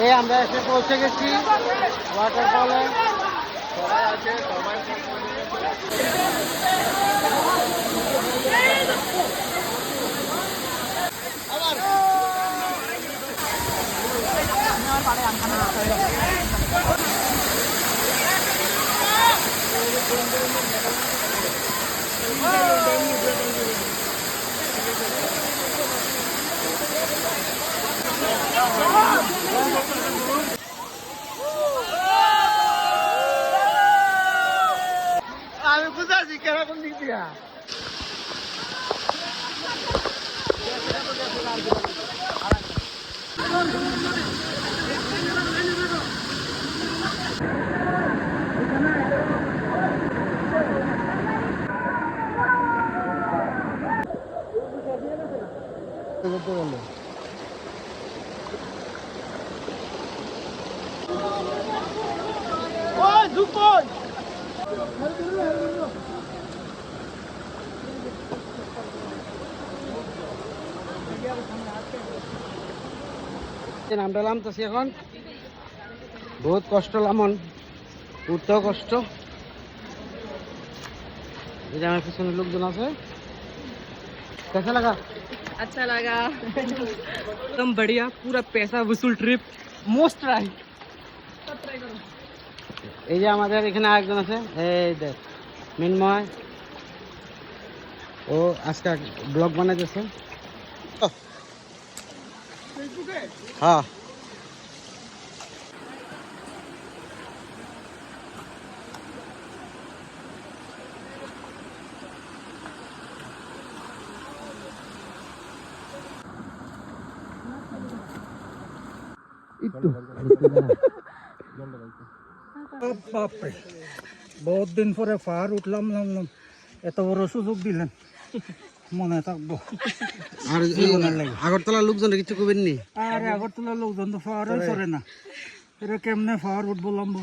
এই আমরা এসে পৌঁছে গেছি ওয়াটারফলে। সবাই আছে, সবাই আমি বুঝাচ্ছি কেরকম দিক দিয়া নামটা নামতেছি এখন। বহুত কষ্ট লামন, উঠতেও কষ্ট। এই যে আমার পিছনে লোকজন আছে। कैसा लगा? अच्छा लगा। एकदम बढ़िया, पूरा पैसा वसूल ट्रिप, मोस्ट राइट। এই যে আমাদের এখানে আরেকজন আছে, এই দেখ মিনময়, ও আজকে ব্লগ বানাইতেছে। হ্যাঁ বাপরে, বহুত দিন পরে পাহাড় উঠলাম, নামলাম, এত বড় সুযোগ দিলেন, মনে থাকবো। আর আগরতলা লোকজন কিছু করবেননি? আরে আগরতলার লোকজন তো পাহাড়ে চড়ে না, এরা কেমনে পাহাড় উঠবো, নামবো।